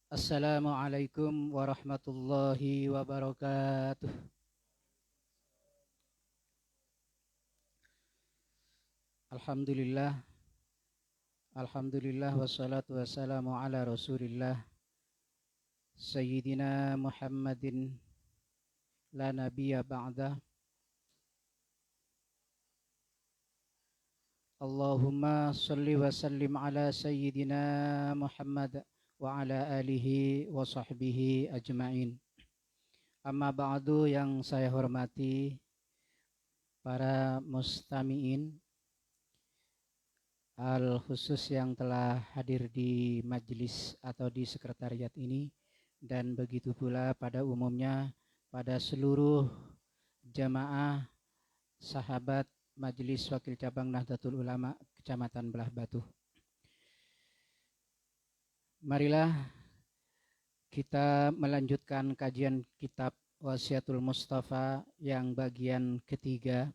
Assalamualaikum warahmatullahi wabarakatuh. Alhamdulillah, Alhamdulillah wassalatu wassalamu ala Rasulillah Sayyidina Muhammadin la nabiyya ba'dah. Allahumma salli wa sallim ala Sayyidina Muhammad wa ala alihi wa sahbihi ajma'in. Amma ba'du, yang saya hormati para mustami'in khusus yang telah hadir di majelis atau di sekretariat ini, dan begitu pula pada umumnya pada seluruh jamaah sahabat Majelis Wakil Cabang Nahdlatul Ulama Kecamatan Belah Batu. Marilah kita melanjutkan kajian kitab Wasiatul Mustafa yang bagian ketiga.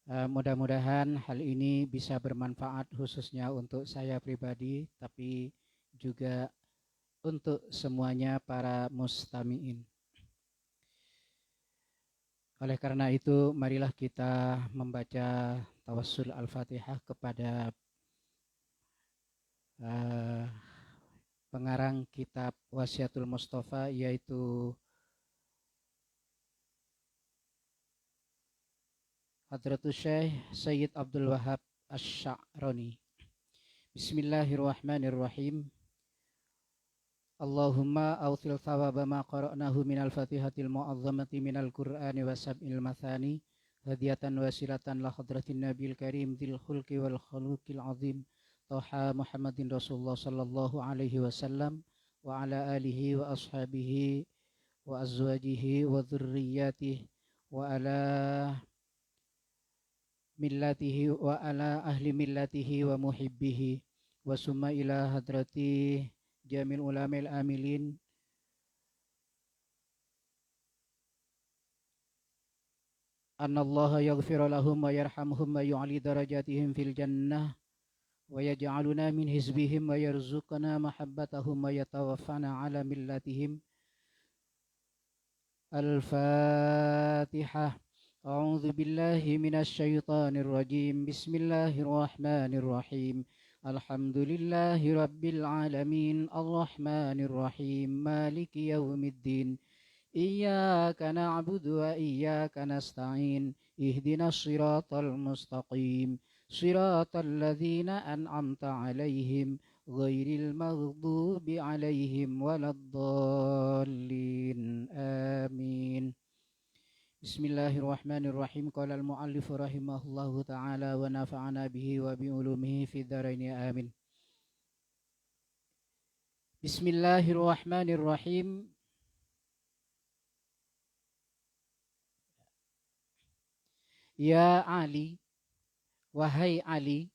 Mudah-mudahan hal ini bisa bermanfaat khususnya untuk saya pribadi, tapi juga untuk semuanya para mustami'in. Oleh karena itu, marilah kita membaca tawassul Al-Fatihah kepada pengarang kitab Wasiatul Mustafa, yaitu Hadratus Syekh Sayyid Abdul Wahab Asy-Sya'rani. Bismillahirrahmanirrahim. Allahumma awthil thawaba ma qara'nahu minal fatihatil mu'azzamati minal qur'ani wa sab'il mathani hadiyatan wasilatan la hadratin nabil karim dhil khulqi wal khuluqil azim Toha Muhammadin Rasulullah sallallahu alaihi wasallam wa ala alihi wa ashabihi wa azwajihi wa dhurriyyatihi wa ala millatihi wa ala ahli millatihi wa muhibbihi wa summa ila hadrati jamil ulamil amilin annallaha yaghfir lahum wa yarhamhum wa yu'li darajatihim fil jannah wa yaj'aluna min hizbihim wa yarzuqna mahabbatahum wa yatawaffana ala millatihim. Al-Fatihah. A'udzu billahi minasy syaithanir rajim. Bismillahirrahmanirrahim. Alhamdulillahi rabbil alamin. Arrahmanir rahim. Maliki yaumiddin. Iyyaka na'budu wa iyyaka nasta'in. Ihdinas shiratal mustaqim. Shiratal ladzina an'amta 'alaihim ghairil maghdubi 'alaihim waladdallin. Amin. Bismillahirrahmanirrahim. Qala al-muallif rahimahullahu ta'ala wa nafa'ana bihi wa bi ulumihi fid dharain amin. Bismillahirrahmanirrahim. Ya Ali, wahai Ali,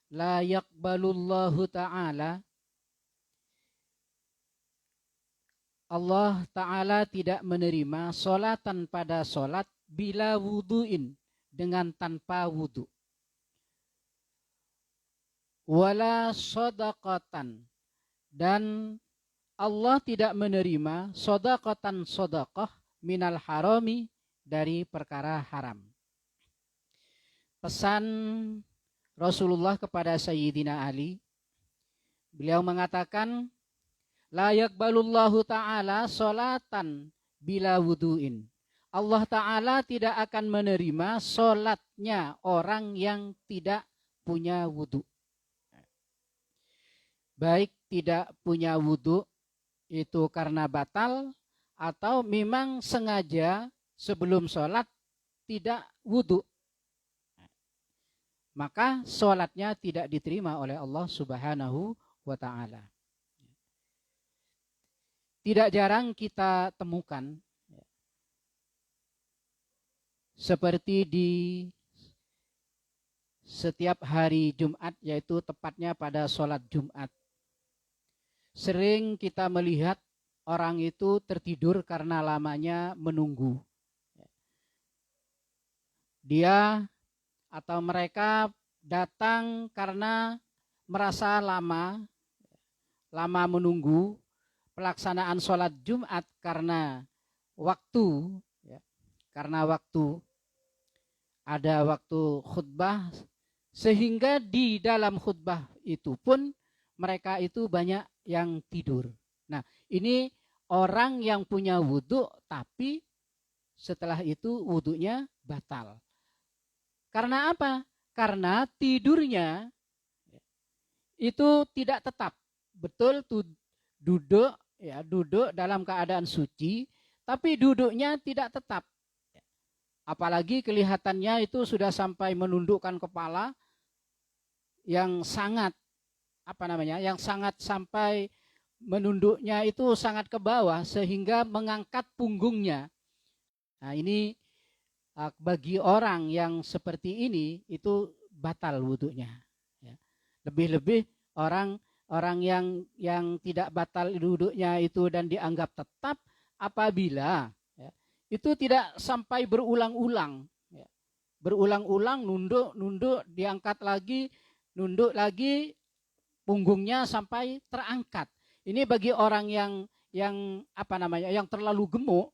la yaqbalullahu ta'ala, Allah Ta'ala tidak menerima solatan pada solat bila wudu'in, dengan tanpa wudu. Wala sodaqatan, dan Allah tidak menerima sodaqatan sodaqah minal harami, dari perkara haram. Pesan Rasulullah kepada Sayyidina Ali, beliau mengatakan, la yaqbalullahu ta'ala solatan bila wudu'in. Allah Ta'ala tidak akan menerima solatnya orang yang tidak punya wudu. Baik tidak punya wudu itu karena batal, atau memang sengaja sebelum solat tidak wudu, maka solatnya tidak diterima oleh Allah Subhanahu wa Ta'ala. Tidak jarang kita temukan seperti di setiap hari Jumat, yaitu tepatnya pada sholat Jumat, sering kita melihat orang itu tertidur karena lamanya menunggu. Dia atau mereka datang karena merasa lama lama menunggu pelaksanaan sholat Jumat karena waktu, ya, ada waktu khutbah, sehingga di dalam khutbah itu pun mereka itu banyak yang tidur. Nah, ini orang yang punya wudhu tapi setelah itu wudhunya batal. Karena apa? Karena tidurnya itu tidak tetap. Betul tuh, duduk dalam keadaan suci, tapi duduknya tidak tetap. Apalagi kelihatannya itu sudah sampai menundukkan kepala yang sangat yang sangat sampai menunduknya itu sangat ke bawah sehingga mengangkat punggungnya. Nah, ini bagi orang yang seperti ini itu batal wudhunya. Lebih-lebih orang yang tidak batal wudhunya itu dan dianggap tetap apabila itu tidak sampai berulang-ulang. Berulang-ulang nunduk, diangkat lagi, nunduk lagi, punggungnya sampai terangkat. Ini bagi orang yang terlalu gemuk,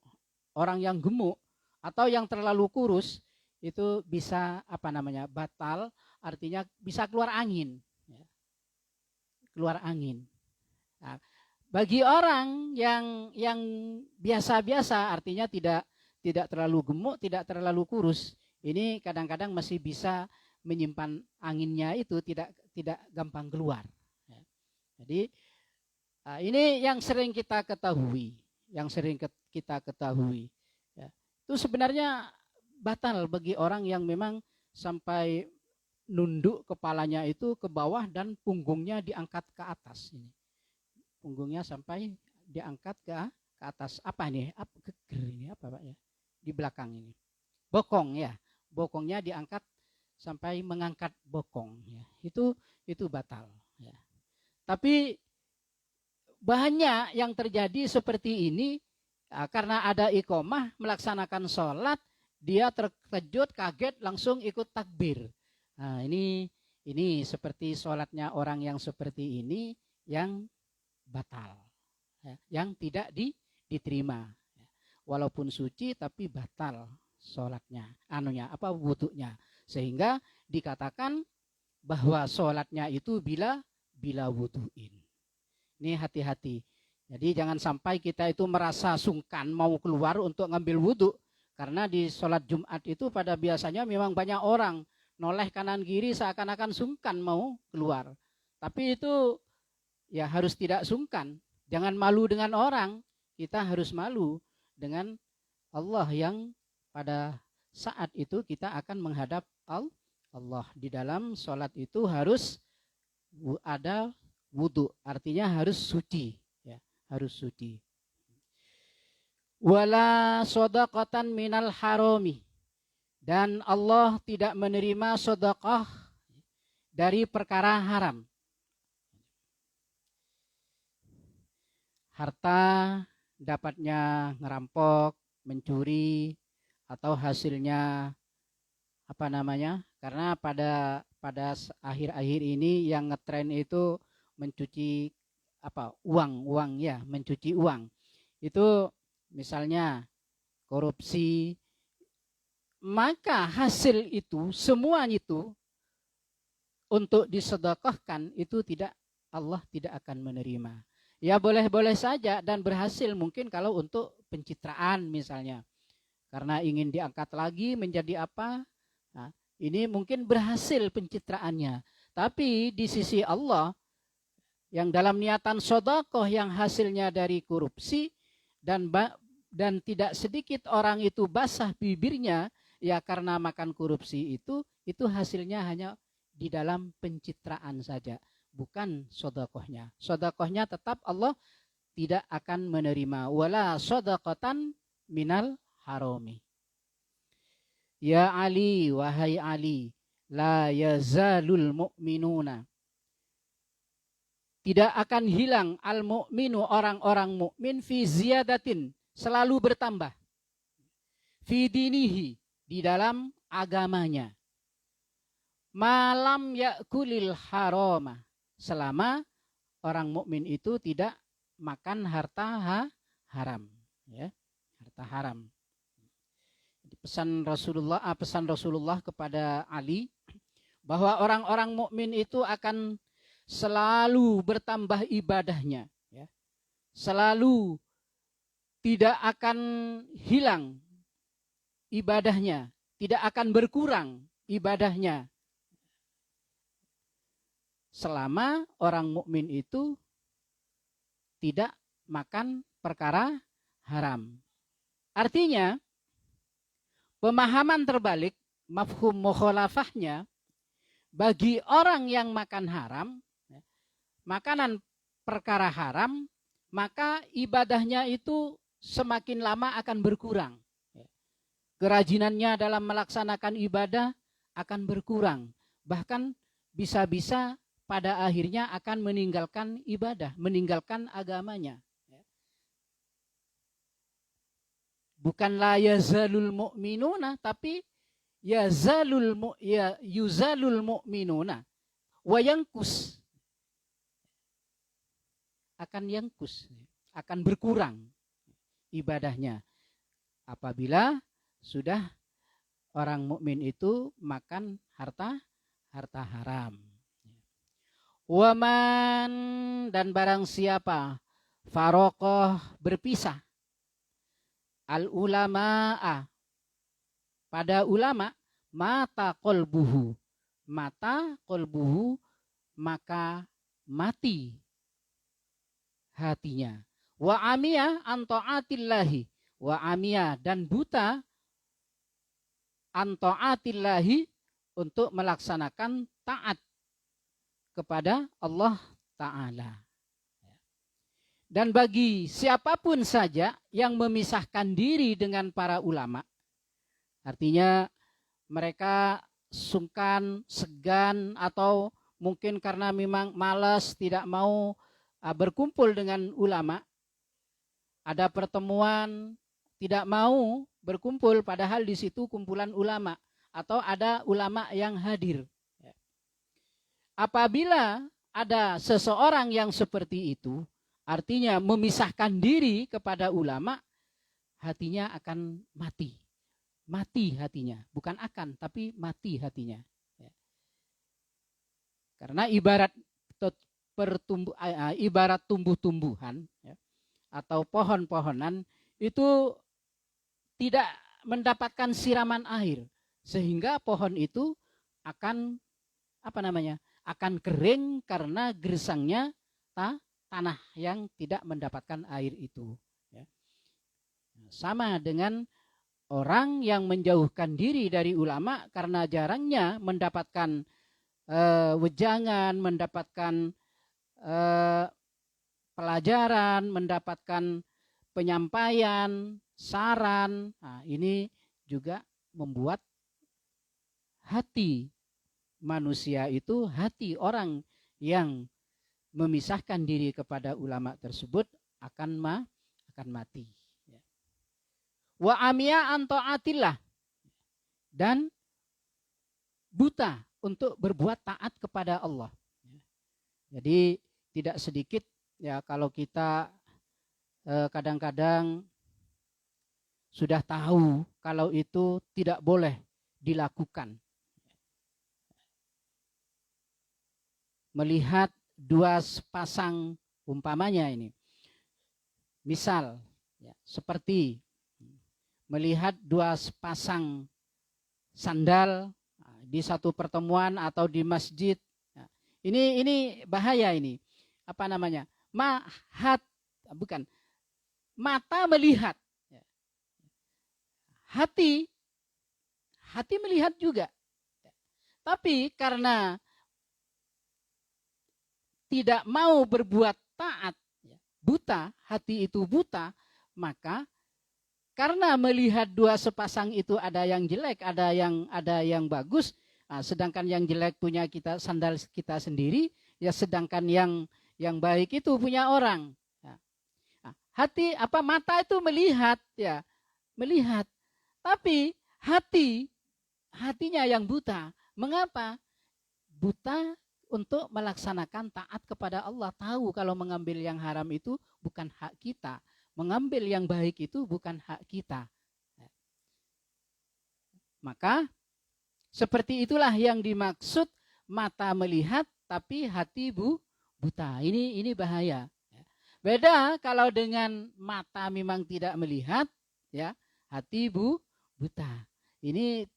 orang yang gemuk atau yang terlalu kurus itu bisa batal, artinya bisa keluar angin. Keluar angin. Nah, bagi orang yang biasa-biasa, artinya tidak terlalu gemuk, tidak terlalu kurus, ini kadang-kadang masih bisa menyimpan anginnya itu tidak gampang keluar. Jadi ini yang sering kita ketahui, Itu sebenarnya batal bagi orang yang memang sampai nunduk kepalanya itu ke bawah dan punggungnya diangkat ke atas. Ini punggungnya sampai diangkat ke atas. Apa nih? Ini apa Pak ya? Di belakang ini. Bokong ya. Bokongnya diangkat sampai mengangkat bokong ya. Itu batal ya. Tapi banyak yang terjadi seperti ini karena ada iqomah melaksanakan sholat, dia terkejut, kaget, langsung ikut takbir. Nah, ini seperti sholatnya orang yang seperti ini yang batal, yang tidak diterima. Walaupun suci tapi batal sholatnya, wudhunya. Sehingga dikatakan bahwa sholatnya itu bila wudhuin. Ini hati-hati. Jadi jangan sampai kita itu merasa sungkan mau keluar untuk ngambil wudhu. Karena di sholat Jumat itu pada biasanya memang banyak orang noleh kanan kiri seakan-akan sungkan mau keluar. Tapi itu ya harus tidak sungkan. Jangan malu dengan orang. Kita harus malu dengan Allah yang pada saat itu kita akan menghadap Allah. Di dalam sholat itu harus ada wudhu. Artinya harus suci. Ya, harus suci. Wala sodaqatan minal harami. Dan Allah tidak menerima sedekah dari perkara haram. Harta dapatnya ngerampok, mencuri, atau hasilnya karena pada akhir-akhir ini yang ngetren itu mencuci uang ya, mencuci uang. Itu misalnya korupsi, maka hasil itu semuanya itu untuk disedekahkan itu Allah tidak akan menerima. Ya boleh-boleh saja dan berhasil mungkin kalau untuk pencitraan misalnya. Karena ingin diangkat lagi menjadi apa? Nah, ini mungkin berhasil pencitraannya. Tapi di sisi Allah yang dalam niatan sedekah yang hasilnya dari korupsi dan tidak sedikit orang itu basah bibirnya ya karena makan korupsi itu hasilnya hanya di dalam pencitraan saja, bukan sedekahnya. Sedekahnya tetap Allah tidak akan menerima. Wala sedekatan minal harami. Ya Ali, wahai Ali, la yazalul mu'minuna. Tidak akan hilang al-mu'minu, orang-orang mukmin, fi ziyadatin, selalu bertambah. Fi dinihi, di dalam agamanya. Malam yakulil harama, selama orang mukmin itu tidak makan harta haram, ya, harta haram. Pesan Rasulullah kepada Ali bahwa orang-orang mukmin itu akan selalu bertambah ibadahnya, ya. Selalu tidak akan hilang ibadahnya, tidak akan berkurang ibadahnya selama orang mukmin itu tidak makan perkara haram. Artinya, pemahaman terbalik, mafhum mukhalafahnya, bagi orang yang makan haram, makanan perkara haram, maka ibadahnya itu semakin lama akan berkurang. Kerajinannya dalam melaksanakan ibadah akan berkurang. Bahkan bisa-bisa pada akhirnya akan meninggalkan ibadah, meninggalkan agamanya. Bukan la yazalul mu'minuna, tapi yuzalul mu'minuna wa yangkus, akan berkurang ibadahnya apabila sudah orang mukmin itu makan harta haram. Waman, dan barang siapa faroqoh, berpisah, al ulama'a, pada ulama, mata qalbuhu, maka mati hatinya. Wa amiyah an ta'atillahi, wa amiyah, dan buta an ta'atillahi, untuk melaksanakan taat kepada Allah Ta'ala. Dan bagi siapapun saja yang memisahkan diri dengan para ulama, artinya mereka sungkan, segan, atau mungkin karena memang malas, tidak mau berkumpul dengan ulama, ada pertemuan, tidak mau berkumpul padahal di situ kumpulan ulama, atau ada ulama yang hadir. Apabila ada seseorang yang seperti itu, artinya memisahkan diri kepada ulama, hatinya akan mati. Mati hatinya, bukan akan, tapi mati hatinya. Karena ibarat tumbuh-tumbuhan, atau pohon-pohonan itu tidak mendapatkan siraman air, sehingga pohon itu akan akan kering karena gersangnya tanah yang tidak mendapatkan air itu. Sama dengan orang yang menjauhkan diri dari ulama karena jarangnya mendapatkan wejangan, mendapatkan pelajaran, mendapatkan penyampaian, saran. Nah, ini juga membuat hati manusia itu, hati orang yang memisahkan diri kepada ulama tersebut akan mati. Wa amiya an ta'atillah, dan buta untuk berbuat taat kepada Allah. Jadi tidak sedikit ya kalau kita kadang-kadang sudah tahu kalau itu tidak boleh dilakukan. Melihat dua pasang, umpamanya ini, misal ya, seperti melihat dua pasang sandal di satu pertemuan atau di masjid. Ini bahaya ini. Apa namanya? Mata melihat. Hati melihat juga. Tapi karena tidak mau berbuat taat, buta, hati itu buta, maka karena melihat dua sepasang itu ada yang jelek, ada yang bagus, sedangkan yang jelek punya kita, sandal kita sendiri, ya sedangkan yang baik itu punya orang. Mata itu melihat, ya melihat, tapi hatinya yang buta. Mengapa? Buta untuk melaksanakan taat kepada Allah. Tahu kalau mengambil yang haram itu bukan hak kita. Mengambil yang baik itu bukan hak kita. Maka seperti itulah yang dimaksud mata melihat tapi hati buta. Ini bahaya. Beda kalau dengan mata memang tidak melihat, ya, hati buta. Ini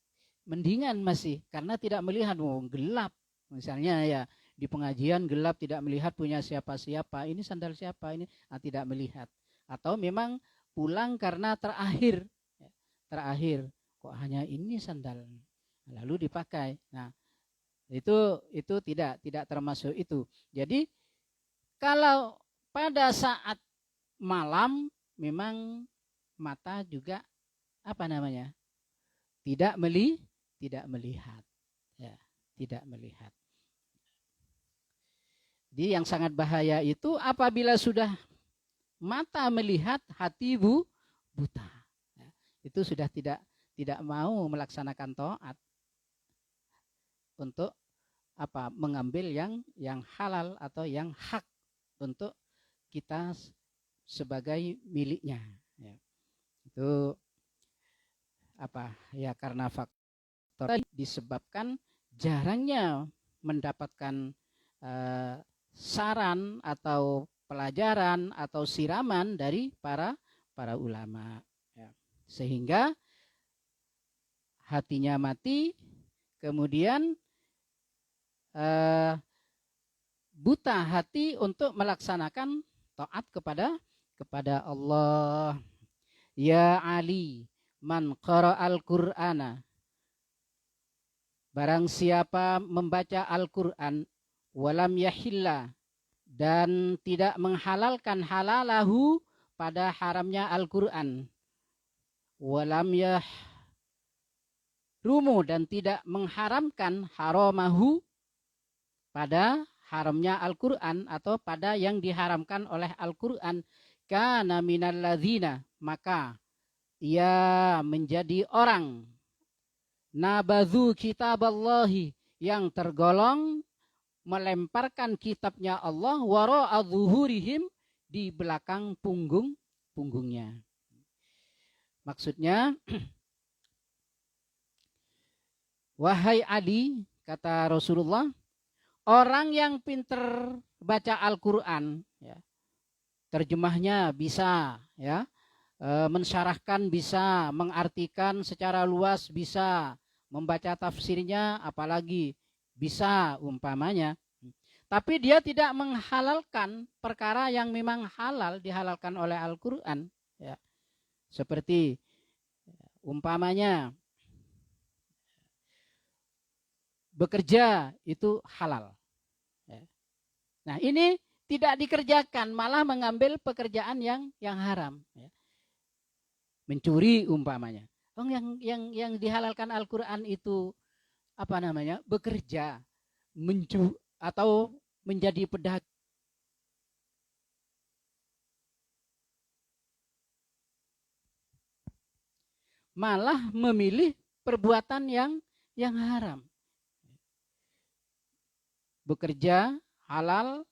mendingan masih karena tidak melihat, gelap. Misalnya ya di pengajian gelap tidak melihat punya siapa-siapa, ini sandal siapa ini, tidak melihat. Atau memang pulang karena terakhir kok hanya ini sandal, lalu dipakai. Nah, itu tidak termasuk itu. Jadi kalau pada saat malam memang mata juga tidak melihat, ya, tidak melihat. Jadi yang sangat bahaya itu apabila sudah mata melihat, hati buta. Ya, itu sudah tidak mau melaksanakan taat untuk mengambil yang halal atau yang hak untuk kita sebagai miliknya. Ya. Itu ya karena faktor disebabkan jarangnya mendapatkan saran atau pelajaran atau siraman dari para ulama, ya. Sehingga hatinya mati, kemudian buta hati untuk melaksanakan taat kepada Allah. Ya Ali, man qara'al Qur'ana, barang siapa membaca Al-Qur'an, walam yahilla, dan tidak menghalalkan halalahu pada haramnya Al-Qur'an, walam yahrumu, dan tidak mengharamkan haramahu pada haramnya Al-Qur'an atau pada yang diharamkan oleh Al-Qur'an, kana minal ladzina, maka ia menjadi orang nabadzu kitaballahi, yang tergolong melemparkan kitabnya Allah, wara'a zuhurihim, di belakang punggungnya. Maksudnya, wahai Ali, kata Rasulullah, orang yang pinter baca Al-Qur'an, ya, terjemahnya bisa, ya, mensyarahkan bisa, mengartikan secara luas bisa, membaca tafsirnya apalagi bisa umpamanya. Tapi dia tidak menghalalkan perkara yang memang halal dihalalkan oleh Al-Qur'an, ya. Seperti umpamanya bekerja itu halal, ya. Nah, ini tidak dikerjakan, malah mengambil pekerjaan yang haram, ya. Mencuri umpamanya. Yang dihalalkan Al-Qur'an itu bekerja, atau menjadi pedagang. Malah memilih perbuatan yang haram. Bekerja halal,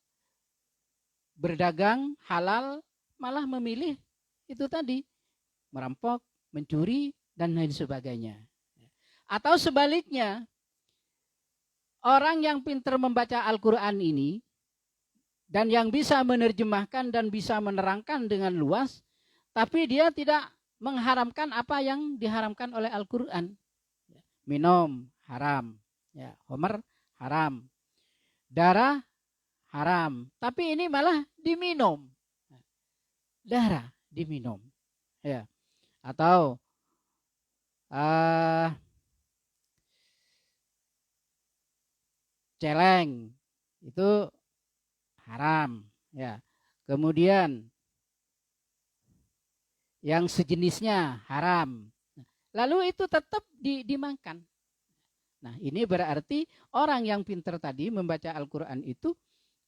berdagang halal, malah memilih itu tadi, merampok, mencuri, dan lain sebagainya. Atau sebaliknya, orang yang pintar membaca Al-Qur'an ini dan yang bisa menerjemahkan dan bisa menerangkan dengan luas, tapi dia tidak mengharamkan apa yang diharamkan oleh Al-Qur'an. Minum haram, ya, homer haram, darah haram, tapi ini malah diminum, darah diminum, ya. Atau celeng itu haram, ya. Kemudian yang sejenisnya haram, lalu itu tetap dimakan. Nah, ini berarti orang yang pintar tadi membaca Al-Qur'an itu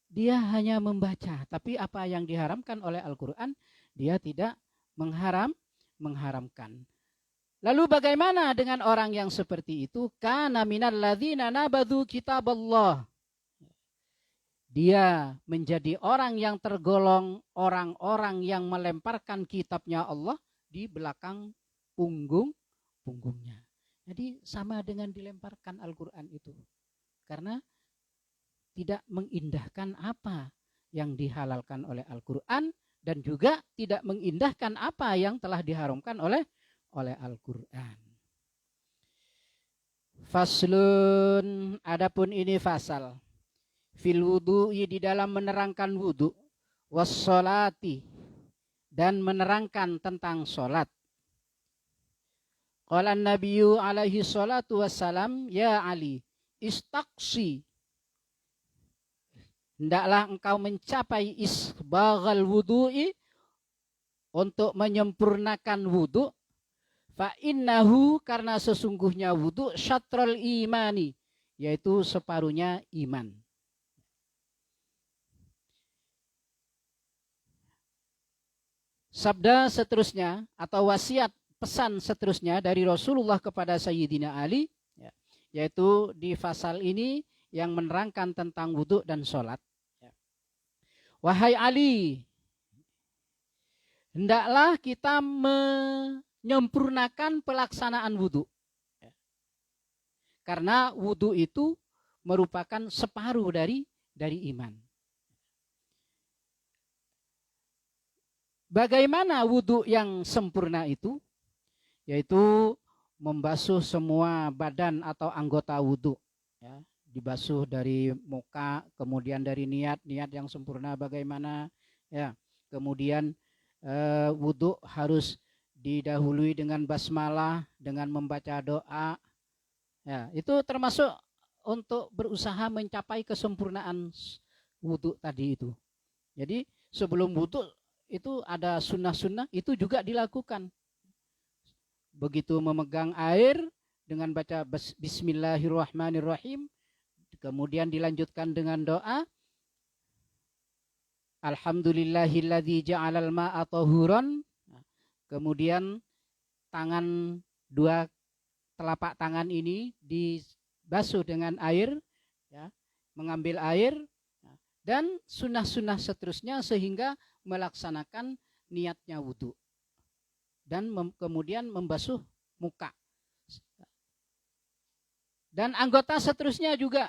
dia hanya membaca, tapi apa yang diharamkan oleh Al-Qur'an dia tidak mengharamkan. Lalu bagaimana dengan orang yang seperti itu? Kana minal ladzina nabadzu kitaballah. dia menjadi orang yang tergolong orang-orang yang melemparkan kitabnya Allah di belakang punggungnya. Jadi sama dengan dilemparkan Al-Quran itu. Karena tidak mengindahkan apa yang dihalalkan oleh Al-Quran dan juga tidak mengindahkan apa yang telah diharamkan oleh Al-Quran. Faslun, adapun ini fasal. Fil wudu'i, di dalam menerangkan wudu, wassolati, dan menerangkan tentang solat. Qala Nabiyyu alaihi salatu wassalam, ya Ali, istaqsi, hendaklah engkau mencapai isbaghal wudu'i, untuk menyempurnakan wudu. Fa innahu, karena sesungguhnya wudu, syatrul imani, yaitu separuhnya iman. Sabda seterusnya atau wasiat pesan seterusnya dari Rasulullah kepada Sayyidina Ali, yaitu di fasal ini yang menerangkan tentang wudu dan sholat. Wahai Ali, hendaklah kita menyempurnakan pelaksanaan wudu. Karena wudu itu merupakan separuh dari iman. Bagaimana wudu yang sempurna itu? Yaitu membasuh semua badan atau anggota wudu. Ya, dibasuh dari muka, kemudian dari niat yang sempurna bagaimana. Ya, kemudian wudu harus didahului dengan basmalah, dengan membaca doa. Ya, itu termasuk untuk berusaha mencapai kesempurnaan wudu tadi itu. Jadi sebelum wudu itu ada sunnah-sunnah, itu juga dilakukan. Begitu memegang air dengan baca Bismillahirrahmanirrahim, kemudian dilanjutkan dengan doa, Alhamdulillahilladzi ja'alal ma'a tahuran. Kemudian tangan, dua telapak tangan ini dibasuh dengan air, ya, mengambil air, dan sunnah-sunnah seterusnya sehingga melaksanakan niatnya wudu dan kemudian membasuh muka. Dan anggota seterusnya juga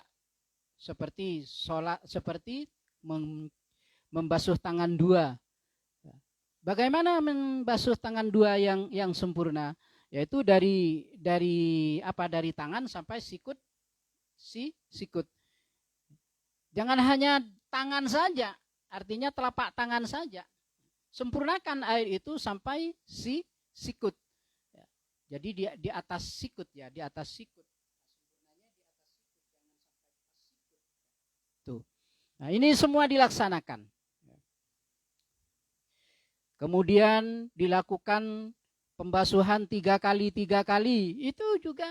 seperti sholat, seperti membasuh tangan dua. Bagaimana membasuh tangan dua yang sempurna? Yaitu dari tangan sampai sikut. Jangan hanya tangan saja, artinya telapak tangan saja. Sempurnakan air itu sampai sikut. Ya. Jadi di atas sikut, ya, di atas sikut. Tuh. Nah, ini semua dilaksanakan. Kemudian dilakukan pembasuhan 3 kali. Itu juga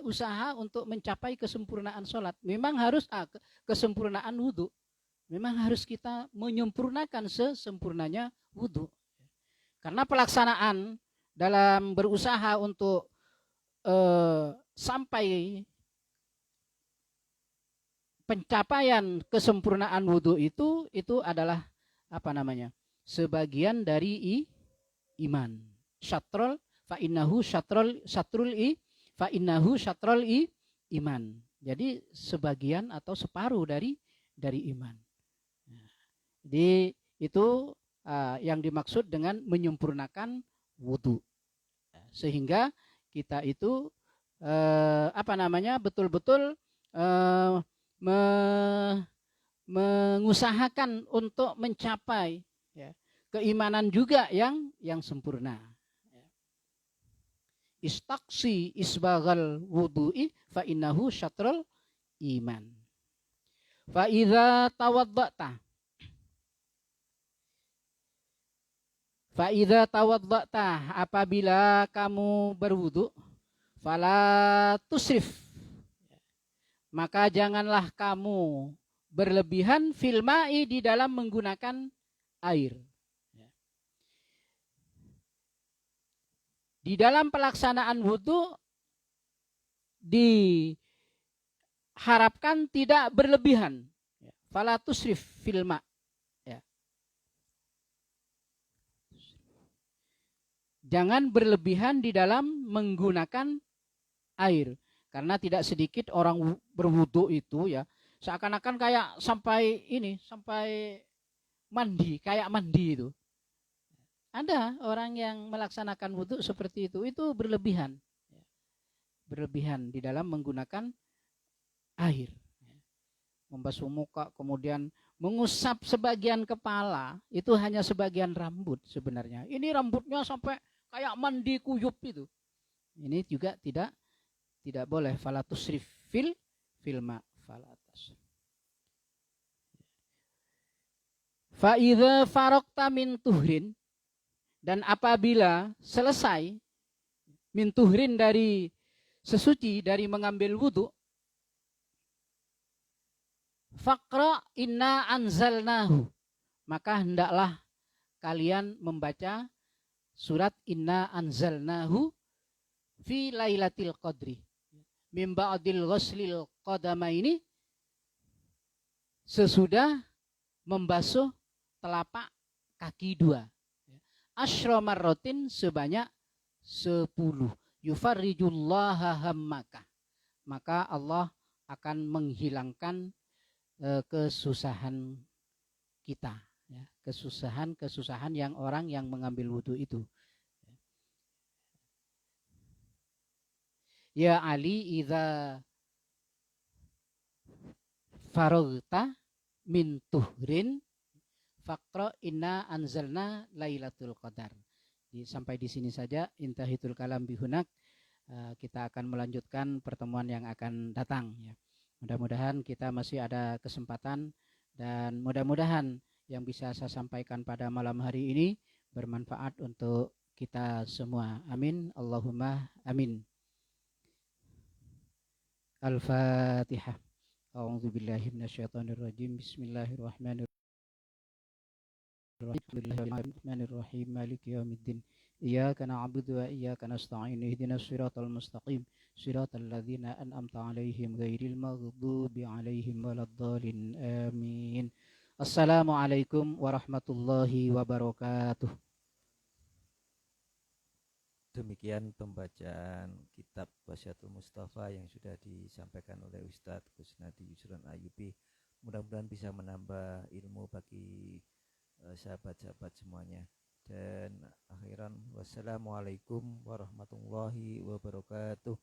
usaha untuk mencapai kesempurnaan sholat. Memang harus kesempurnaan wudu. Memang harus kita menyempurnakan sesempurnanya wudu. Karena pelaksanaan dalam berusaha untuk sampai pencapaian kesempurnaan wudu itu adalah sebagian dari iman. Syatrul fa innahu syatrul iman. Jadi sebagian atau separuh dari iman. Jadi itu yang dimaksud dengan menyempurnakan wudu, sehingga kita itu betul-betul mengusahakan untuk mencapai, ya, keimanan juga yang sempurna. Istaqsi isbaghal wudu'i fa innahu syatrul iman. Fa idza tawadda'ta apabila kamu berwudu, fala tusrif, maka janganlah kamu berlebihan fil ma'i, di dalam menggunakan air. Di dalam pelaksanaan wudu diharapkan tidak berlebihan. Fala tusrif fil ma. Ya. Jangan berlebihan di dalam menggunakan air. Karena tidak sedikit orang berwudu itu ya, seakan-akan kayak sampai mandi, kayak mandi itu. Ada orang yang melaksanakan wudu seperti itu berlebihan. Berlebihan di dalam menggunakan air. Membasuh muka, kemudian mengusap sebagian kepala, itu hanya sebagian rambut sebenarnya. Ini rambutnya sampai kayak mandi kuyup itu. Ini juga tidak boleh. Falatusrif filma falatas. Fa'idha farokta min tuhrin, dan apabila selesai min tuhrin dari sesuci, dari mengambil wudu, faqra inna anzalnahu, maka hendaklah kalian membaca surat inna anzalnahu fi lailatul qadri min ba'dil ghuslil qadamaini, sesudah membasuh telapak kaki dua, asyra marratin, sebanyak 10. Yufarrijullaha hammaka, maka Allah akan menghilangkan kesusahan kita, ya, kesusahan yang orang yang mengambil wudhu itu. Ya Ali, idza faragta min tuhrin faqra inna anzalna lailatul qadar. Sampai di sini saja, intahitul kalam bihunak. Kita akan melanjutkan pertemuan yang akan datang, ya. Mudah-mudahan kita masih ada kesempatan, dan mudah-mudahan yang bisa saya sampaikan pada malam hari ini bermanfaat untuk kita semua. Amin. Allahumma amin. Al-Fatihah. A'udzubillahi minasyaitonirrajim. Bismillahirrahmanirrahim. Bismillahirrahmanirrahim. Maliki yaumiddin. Iyyaka na'budu wa iyyaka nasta'in. Ihdinas siratal mustaqim. Siratal ladzina an'amta 'alaihim ghairil maghdubi 'alaihim waladdallin. Amin. Assalamualaikum warahmatullahi wabarakatuh. Demikian pembacaan kitab Wasyatul Mustafa yang sudah disampaikan oleh Ustadz Kusnadi Yusran Ayubi. Mudah-mudahan bisa menambah ilmu bagi sahabat-sahabat semuanya. Dan akhiran, wassalamualaikum warahmatullahi wabarakatuh.